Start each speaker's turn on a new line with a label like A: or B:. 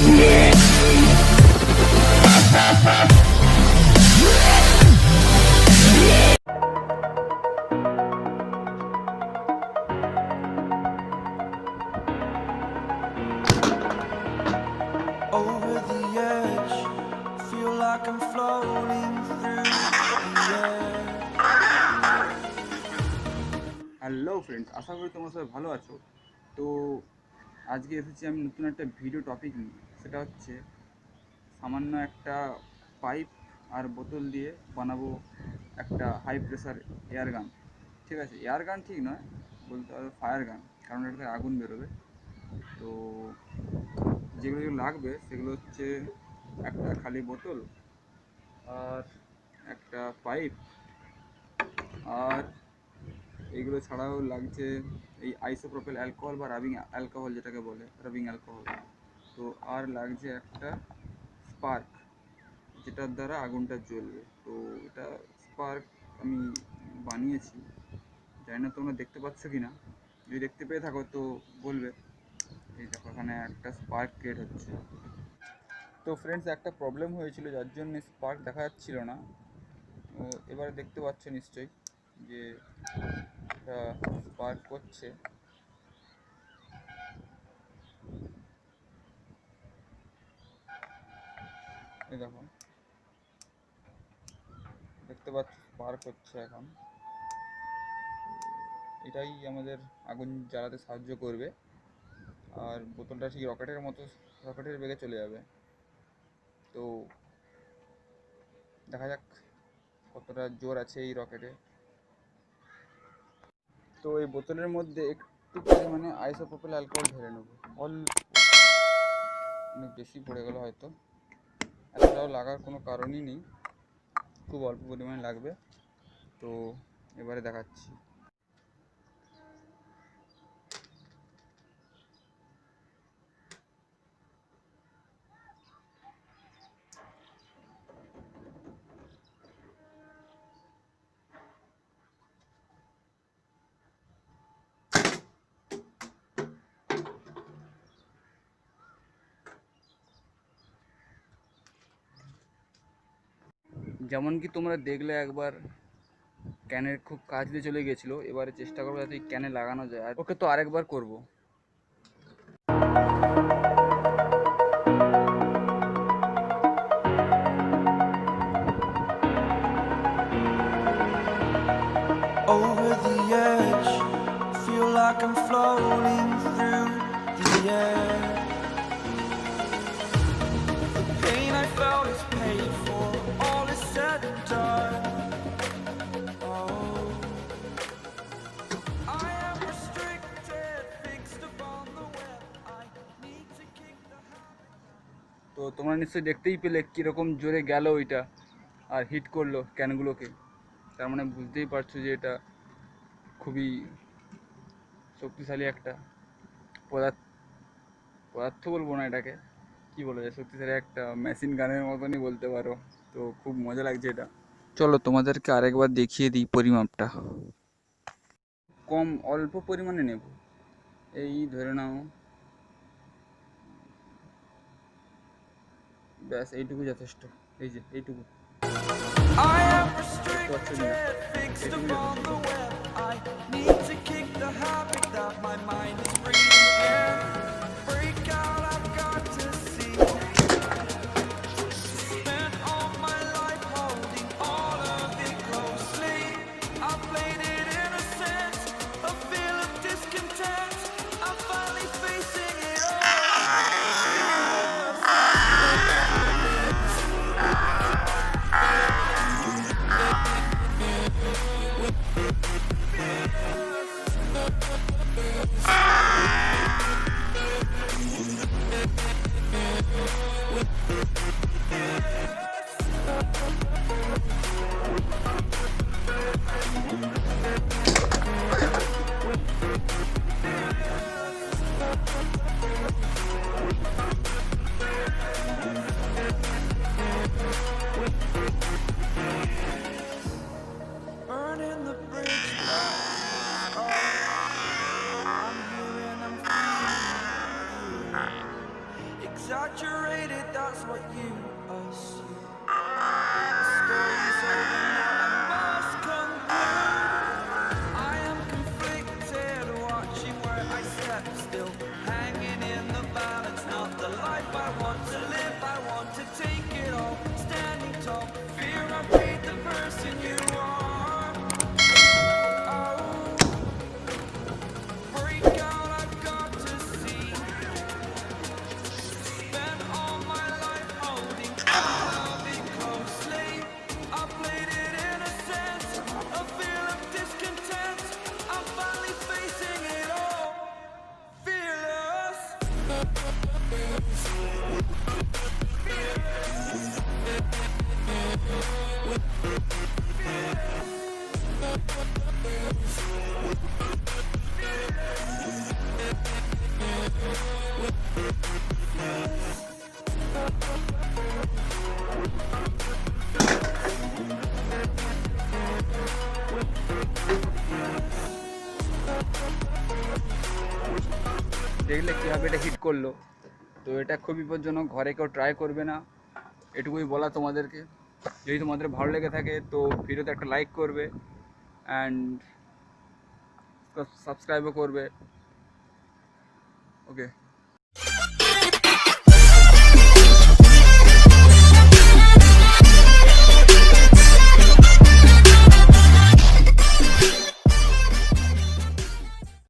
A: Over the edge, feel like I'm floating through the air.
B: Hello friends, আশা করি তোমরা সবাই ভালো আছো। তো আজকে এসেছি আমি নতুন একটা ভিডিও টপিক নিয়ে। সেটা হচ্ছে সামান্য একটা পাইপ আর বোতল দিয়ে বানাবো একটা হাই প্রেসার এয়ার গান। ঠিক আছে, এয়ার গান ঠিক নয়, বলতে হবে ফায়ার গান, কারণ এটাতে আগুন বেরোবে। তো যেগুলো লাগবে সেগুলো হচ্ছে একটা খালি বোতল আর একটা পাইপ, আর এইগুলো ছাড়াও লাগছে এই আইসোপ্রোপিল অ্যালকোহল বা রাবিং অ্যালকোহল, যেটাকে বলে রাবিং অ্যালকোহল। তো আর লাগছে একটা স্পার্ক, যেটার দ্বারা আগুনটা জ্বলবে। তো এটা স্পার্ক আমি বানিয়েছি, জানি না তোমরা দেখতে পাচ্ছ কি না। যদি দেখতে পেয়ে থাকো তো বলবে। এই দেখো, এখানে একটা স্পার্ক ক্রিয়েট হচ্ছে। তো ফ্রেন্ডস, একটা প্রবলেম হয়েছিল যার জন্য স্পার্ক দেখা যাচ্ছিল না। এবারে দেখতে পাচ্ছ নিশ্চয়ই যে এটা স্পার্ক করছে। এই দেখো, দেখতে পাচ্ছ স্পার্ক হচ্ছে এখন। এটাই আমাদের আগুন জ্বালাতে সাহায্য করবে। আর বোতলটা ঠিক রকেটের বেগে চলে যাবে। তো দেখা যাক কতটা জোর আছে এই রকেটে। তো এই বোতলের মধ্যে একটু পরিমাণে আইসোপ্রোপিল অ্যালকোহল ঢেলে নেব। অনেক বেশি পড়ে গেল হয়তো, এতটাও লাগার কোনো কারণই নেই, খুব অল্প পরিমাণে লাগবে। তো এবারে দেখাচ্ছি। যেমন কি তোমরা দেখলে একবার ক্যানের খুব কাছ দিয়ে চলে গেছিলো, এবারে চেষ্টা করবো যাতে ক্যানে লাগানো যায়। আর ওকে তো আরেকবার করবো।
A: Over the edge, feel like I'm floating through the air. The pain I felt is paid for, all is said and done. Oh, I am restricted, fixed upon the web. I need to kick the habit.
B: তো তোমরা নিশ্চয়ই দেখতেই পেলে কীরকম জোরে গেল ওইটা, আর hit করলো ক্যানগুলোকে। তার মানে বুঝতেই পারছো যে এটা খুবই শক্তিশালী একটা পদার্থ বলবো না, এটাকে কি বলা যায়, শক্তিশালী একটা মেশিন গানের মতনই বলতে পারো। তো খুব মজা লাগছে এটা। চলো তোমাদেরকে আরেকবার দেখিয়ে দিই পরিমাপটা। অল্প পরিমাণে নেব, এই ধরে নাও ব্যাস এইটুকু যথেষ্ট। এই যে এইটুকু।
A: I am restricted, fixed upon the web. I need to kick the habit that my mind is breathing in. Break out, I've got to see. Spent all my life holding all of it closely. I played it innocent, a feel of discontent. I'm finally facing it all. exaggerated, that's what you assume. The story's over now, I must conclude. I am conflicted, watching where I step still, hanging in the balance, not the life I want to live. I want to take it all, standing tall, fear I be the person you are. Oh, break out, I've got to see. Spent all my life holding on, loving closely. I played it innocent, a feel of discontent. I'm finally facing it all, fearless.
B: দেখলে কীভাবে এটা hit করলো। তো এটা খুব বিপজ্জনক, ঘরে কেউ ট্রাই করবে না, এটুকুই বলা তোমাদেরকে। যদি তোমাদের ভালো লেগে থাকে তো ভিডিওতে একটা লাইক করবে অ্যান্ড সাবস্ক্রাইবও করবে। ওকে।